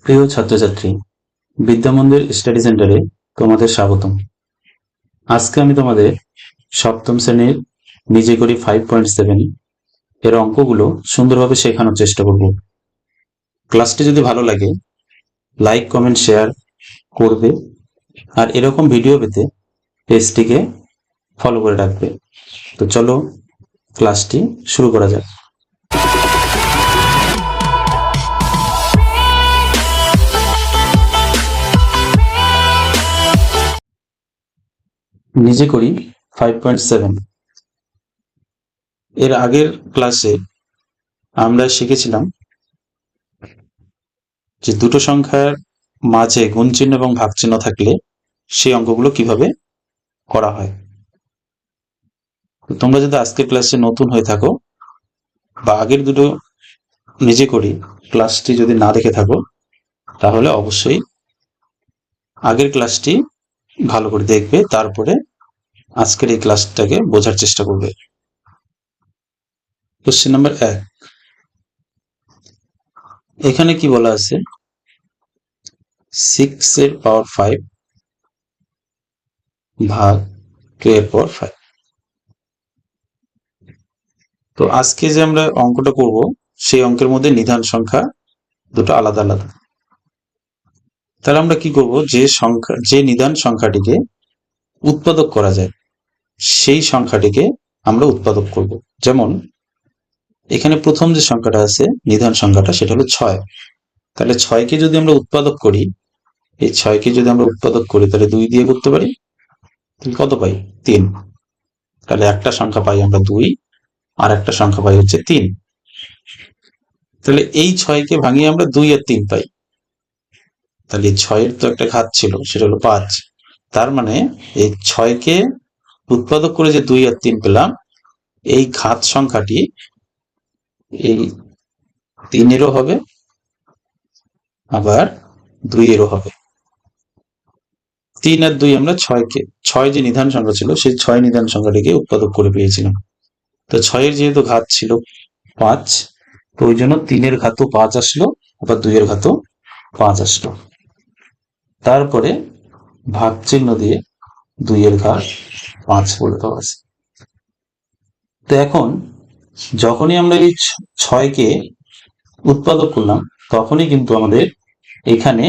প্রিয় ছাত্রছাত্রী, বিদ্যামন্দির স্টাডি সেন্টারে তোমাদের স্বাগতম। আজকে আমি তোমাদের সপ্তম শ্রেণীর নিজে করি 5.7 এর অঙ্কগুলো সুন্দরভাবে শেখানোর চেষ্টা করব। ক্লাসটি যদি ভালো লাগে লাইক, কমেন্ট, শেয়ার করবে, আর এরকম ভিডিও পেতে পেজটিকে ফলো করে রাখবে। তো চলো ক্লাসটি শুরু করা যাক। নিজে করি 5.7 এর আগের ক্লাসে আমরা শিখেছিলাম যে দুটো সংখ্যার মাঝে গুণ চিহ্ন এবং ভাগ চিহ্ন থাকলে সেই অঙ্কগুলো কিভাবে করা হয়। তোমরা যদি আজকের ক্লাসে নতুন হয়ে থাকো বা আগের দুটো নিজে করি ক্লাসটি যদি না দেখে থাকো, তাহলে অবশ্যই আগের ক্লাসটি ভালো করে দেখবে, তারপরে আজকের এই ক্লাসটাকে বোঝার চেষ্টা করবে। কোশ্চেন নাম্বার 1, এখানে কি বলা আছে? 6 এর পাওয়ার 5 ভাগ 2 এর পাওয়ার 5। তো আজকে যে আমরা অঙ্কটা করব সেই অঙ্কের মধ্যে নিধান সংখ্যা দুটো আলাদা আলাদা। তাহলে আমরা কি করব, যে নিধান সংখ্যাটিকে উৎপাদক করা যায় সেই সংখ্যাটিকে আমরা উৎপাদক করব। যেমন এখানে প্রথম যে সংখ্যাটা আছে নিধান সংখ্যাটা, সেটা হলো 6। তাহলে 6কে যদি আমরা উৎপাদক করি, এই 6কে যদি আমরা উৎপাদক করি তাহলে 2 দিয়ে করতে পারি, তাহলে কত পাই? 3। তাহলে একটা সংখ্যা পাই আমরা 2, আর একটা সংখ্যা পাই হচ্ছে 3। তাহলে এই 6কে ভাঙিয়ে আমরা 2 আর 3 পাই। তাহলে 6-এর তো একটা ঘাত ছিল, সেটা হলো 5। তার মানে এই 6কে উৎপাদক করে যে 2 আর 3 পেলাম, এই ঘাত সংখ্যাটি এই 3-এরও হবে আবার 2-এরও হবে। 3 আর 2 আমরা 6 যে নিধান সংখ্যা ছিল সেই 6 নিধান সংখ্যাটিকে উৎপাদক করে পেয়েছিলাম। তো 6-এর যেহেতু ঘাত ছিল 5, তো ওই জন্য 3-এর ঘাতও 5 আসলো, আবার 2-এর ঘাতও 5 আসলো। তারপরে ভাগ চিহ্ন দিয়ে 2-এর ঘাত 5 বলে দেওয়া আছে। তো এখন যখনই আমরা এই 6কে উৎপাদক করলাম, তখনই কিন্তু আমাদের এখানে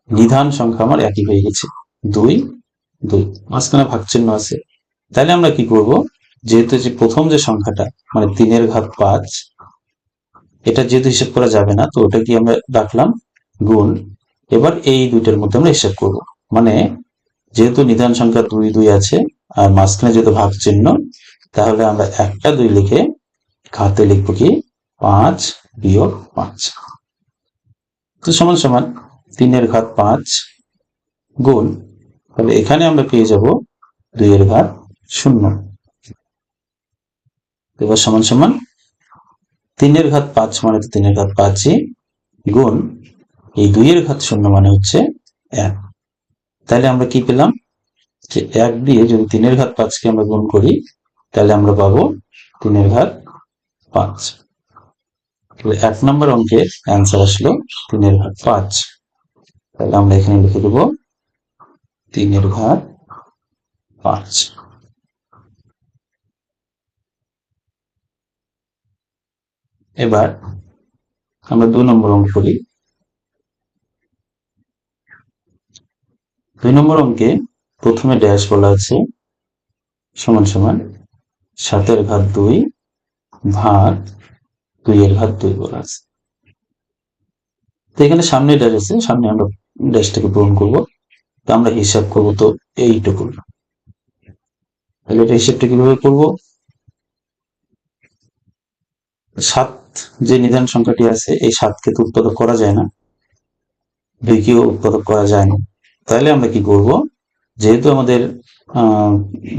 নিধান সংখ্যা আমার একই হয়ে গেছে, 2 2, মাঝখানে ভাগ চিহ্ন আছে। তাহলে আমরা কি করব, যেহেতু যে প্রথম যে সংখ্যাটা মানে 3-এর ঘাত 5, এটা যেহেতু হিসাব করা যাবে না, তো ওটা কি আমরা রাখলাম গুণ। এবার এই দুইটার মধ্যে আমরা হিসাব করব, মানে যেহেতু নিধান সংখ্যা 2 2 আছে আর মাঝখানে যেহেতু ভাগ চিহ্ন, তাহলে আমরা একটা 2 লিখে ঘাতে লিখবো কি 5 বিয়োগ 5। তো সমান সমান 3-এর ঘাত 5 গুণ, তাহলে এখানে আমরা পেয়ে যাব 2-এর ঘাত 0। এবার সমান সমান 3-এর ঘাত 5 মানে তো 3-এর ঘাত 5ই গুণ এই 2-এর ঘাত 0 মানে হচ্ছে 1। তাহলে আমরা কি পেলাম, যে 1 দিয়ে যদি 3-এর ঘাত 5কে আমরা গুণ করি, তাহলে আমরা পাবো 3-এর ঘাত 5। তাহলে 1 নম্বর অঙ্কের অ্যান্সার আসলো 3-এর ঘাত 5। তাহলে আমরা এখানে লিখে দেব 3-এর ঘাত 5। এবার আমরা 2 নম্বর অঙ্ক করি। 2 নম্বর অঙ্কে প্রথমে ড্যাশ বলা আছে সমান সমান 7-এর ঘাত 2 ভাগ 2-এর ঘাত 2 বলা আছে। তো এখানে সামনে ড্যাশ আছে, সামনে আমরা ড্যাশটাকে পূরণ করব। তো আমরা হিসাব করব তো এইটুকু। তাহলে এটা হিসাবটা কিভাবে করব, 7 যে নিধান সংখ্যাটি আছে এই 7কে তো উৎপাদক করা যায় না, 2কেও উৎপাদক করা যায় না। তাহলে আমরা কি করব, যেহেতু আমাদের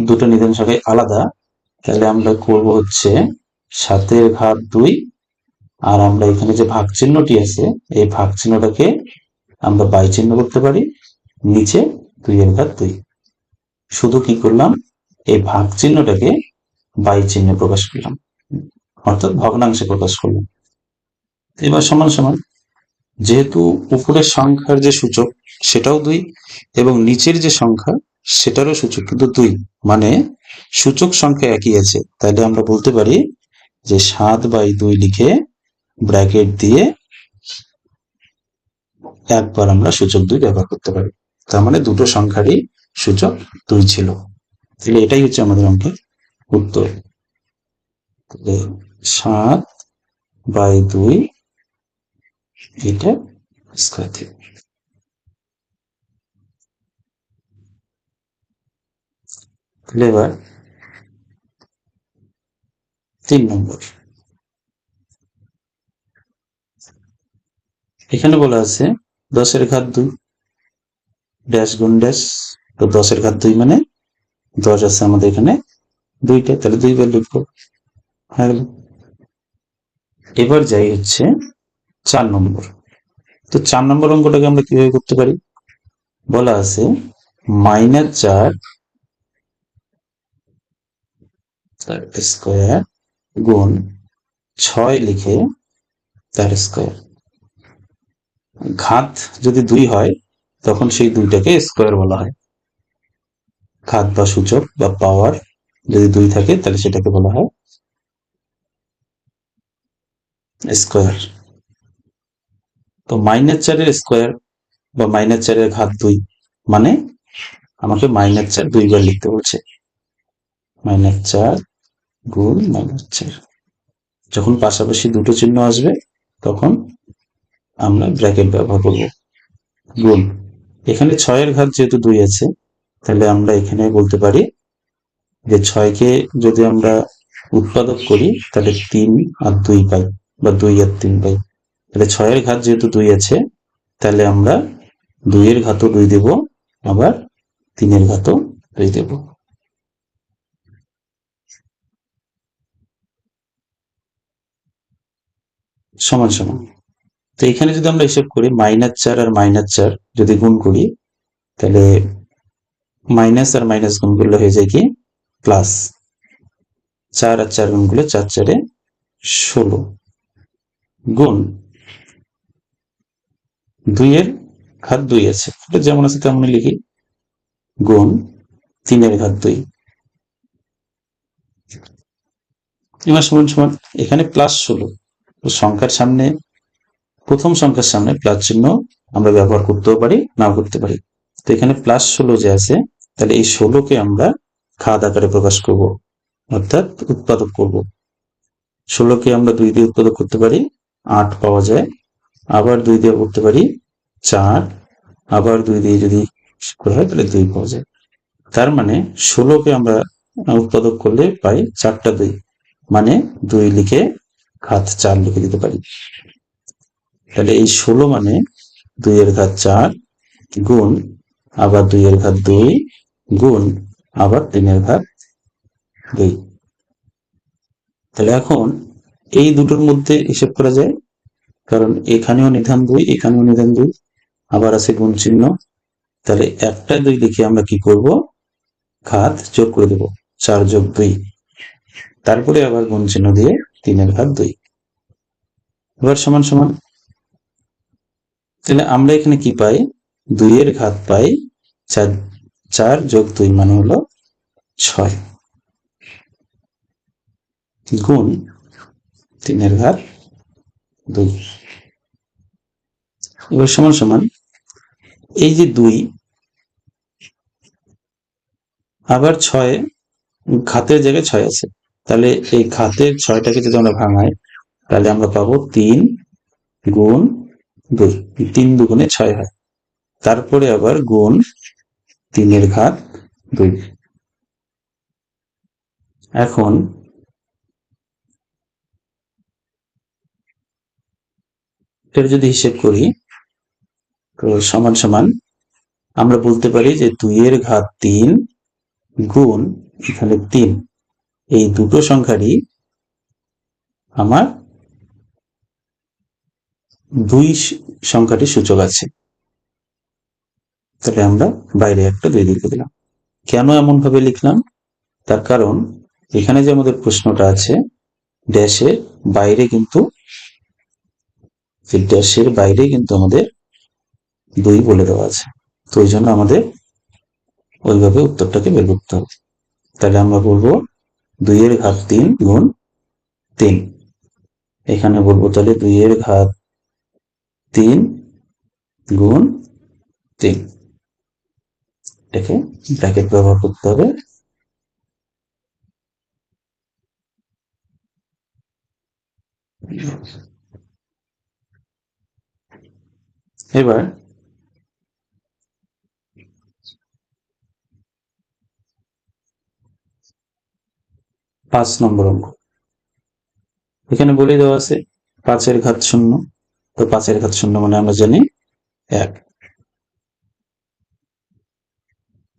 দুটো নিধান সংখ্যা আলাদা, তাহলে আমরা করব হচ্ছে 7-এর ঘাত 2, আর আমরা এখানে যে ভাগ চিহ্নটি আছে এই ভাগ চিহ্নটাকে আমরা বাই চিহ্ন করতে পারি, নিচে 2-এর ঘাত 2। শুধু কি করলাম, এই ভাগ চিহ্নটাকে বাই চিহ্নে প্রকাশ করলাম, অর্থাৎ ভগ্নাংশে প্রকাশ করলাম। এবার সমান সমান যেহেতু উপরের সংখ্যার যে সূচক সেটাও 2 এবং নিচের যে সংখ্যা সেটারও সূচক কিন্তু 2, মানে সূচক সংখ্যা একই আছে। তাহলে আমরা বলতে পারি যে 7/2 লিখে ব্র্যাকেট দিয়ে একবার আমরা সূচক 2 ব্যবহার করতে পারি। তার মানে দুটো সংখ্যারই সূচক 2 ছিল। তাহলে এটাই হচ্ছে আমাদের অঙ্কের উত্তর। 7/2 এটা স্কয়ার থেকে। তাহলে এবার 3 নম্বর। এখানে বলা আছে 10 এর ঘাত 2 ড্যাশ গুণ ড্যাশ। তো 10-এর ঘাত 2 মানে 10 আছে আমাদের এখানে 2টা, তাহলে 2 বার লিখবো, হয়ে গেল। এবার যাই হচ্ছে 4 নম্বর। তো 4 নম্বর অঙ্কটাকে আমরা কিভাবে করতে পারি? বলা আছে -4 তার স্কয়ার গুণ 6 লিখে তার স্কয়ার। ঘাত যদি 2 হয় তখন সেই 2টাকে স্কয়ার বলা হয়। ঘাত বা সূচক বা পাওয়ার যদি 2 থাকে তাহলে সেটাকে বলা হয় স্কয়ার। তো -4-এর স্কয়ার বা -4-এর ঘাত 2 মানে আমাকে -4 2 বার লিখতে বলছে। -4 গুণ -4। যখন পাশাপাশি দুটো চিহ্ন আসবে তখন আমরা ব্র্যাকেট ব্যবহার করব। গুণ, এখানে 6-এর ঘাত যেহেতু 2 আছে তাহলে আমরা এখানে বলতে পারি যে 6কে যদি আমরা উৎপাদক করি তাহলে 3 আর 2 পাই, বা 2 আর 3 পাই। তাহলে 6-এর ঘাত যেহেতু 2 আছে তাহলে আমরা 2-এর ঘাতও 2 দেব, আবার 3-এর ঘাতও 2 দেব। সমান সমান। তো এখানে যদি আমরা হিসেব করি -4 আর -4 যদি গুণ করি তাহলে মাইনাস আর মাইনাস গুণ করলে হয়ে যায় কি প্লাস। 4 আর 4 গুণ করলে 4 4-এ 16 গুণ 2-এর ঘাত 2 আছে, এটা যেমন আছে তেমনই লিখি, গুণ 3-এর ঘাত 2। এবার সমান সমান এখানে +16। তো সংখ্যার সামনে, প্রথম সংখ্যার সামনে প্লাস চিহ্ন আমরা ব্যবহার করতেও পারি, নাও করতে পারি। তো এখানে +16 যে আছে তাহলে এই 16কে আমরা ঘাত আকারে প্রকাশ করব, অর্থাৎ উৎপাদক করব। 16কে আমরা 2 দিয়ে উৎপাদক করতে পারি, 8 পাওয়া যায়। আবার 2 দিয়ে করতে পারি 4, আবার 2 দিয়ে যদি করা হয় তাহলে 2 পাওয়া যায়। তার মানে 16কে আমরা উৎপাদক করলে পাই 4টা 2, মানে 2 লিখে ঘাত 4 লিখে দিতে পারি। তাহলে এই 16 মানে 2-এর ঘাত 4 গুণ আবার 2-এর ঘাত 2 গুণ আবার 3-এর ঘাত 2। তাহলে এখন এই দুটোর মধ্যে হিসেব করা যায়, কারণ এখানেও নিধান 2, এখানেও নিধান 2, আবার আছে গুণ চিহ্ন। তাহলে একটা 2 লিখে আমরা কি করব, ঘাত যোগ করে দেব, 4 যোগ 2, তারপরে আবার গুণ চিহ্ন দিয়ে 3-এর ঘাত 2। এবার সমান সমান, তাহলে আমরা এখানে কি পাই, 2-এর ঘাত পাই 4, 4 যোগ 2 মানে হলো 6 গুণ 3-এর ঘাত 2। এবার সমান সমান এই যে 2 আবার 6, ঘাতের জায়গায় 6 আছে, তাহলে এই ঘাতের 6টাকে যদি আমরা ভাঙাই তাহলে আমরা পাবো 3 গুণ 2, 3 দুগুণে 6 হয়। তারপরে আবার গুণ 3-এর ঘাত 2। এখন এর যদি হিসেব করি তো সমান সমান আমরা বলতে পারি যে 2-এর ঘাত 3 গুণ এখানে 3, এই দুটো সংখ্যারই আমার 2 সংখ্যাটি সূচক আছে। তাহলে আমরা বাইরে একটা 2 লিখে দিলাম। কেন এমন ভাবে লিখলাম, তার কারণ এখানে যে আমাদের প্রশ্নটা আছে ড্যাশের বাইরে কিন্তু ফিল্টার্সের বাইরে কিন্তু আমাদের 2 বলে দেওয়া আছে। তো ওই জন্য আমাদের ওইভাবে উত্তরটাকে বের করতে হবে। তাহলে আমরা বলবো 2 এর ঘাত 3 গুণ 3। এখানে বলবো তাহলে 2 এর ঘাত 3 গুণ 3। এটাকে ব্র্যাকেট ব্যবহার করতে হবে। এবার 5 নম্বর অঙ্ক। এখানে বলে দেওয়া আছে 5 এর ঘাত 0। তো 5 এর ঘাত 0 মানে আমরা জানি 1।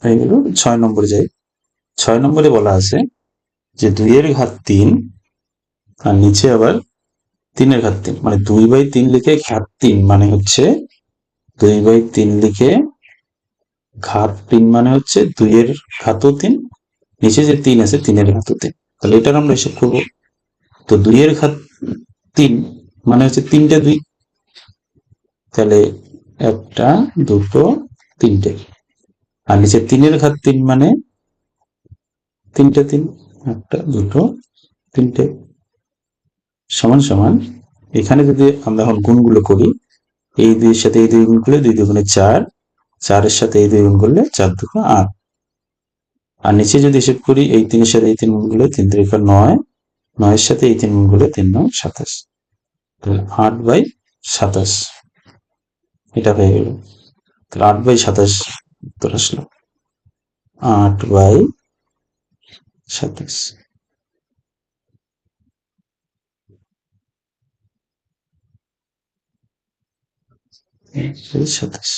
হয়ে গেল। 6 নম্বরে যাই। 6 নম্বরে বলা আছে যে 2 এর ঘাত 3 আর নিচে আবার 3 এর ঘাত 3, মানে 2/3 লিখে ঘাত 3 মানে হচ্ছে 2/3 লিখে ঘাত 3 মানে হচ্ছে 2 এর ঘাতও 3, নিচে যে 3 আছে 3 এর ঘাতও 3। তাহলে এটার আমরা হিসাব করবো। তো 2 এর ঘাত 3 মানে হচ্ছে 3টে 2। তাহলে 1টা 2টো 3টে। আর নিচে 3 এর ঘাত 3 মানে 3টে 3, 1টা 2টো 3টে। সমান সমান এখানে যদি আমরা এখন গুণগুলো করি, এই 2 এর সাথে এই 2 গুণ করলে 2 2 4, 4 এর সাথে এই 2 গুণ করলে 4 2 8। আর নিচে যদি হিসেব করি এই 3 এর সাথে এই 3 গুণ করলে 3 3 9, 9 এর সাথে এই 3 গুণ করলে 3 9 27। তাহলে 8/27 এটা হয়ে গেল। তাহলে 8/27 উত্তর আসলো। 8/27 27।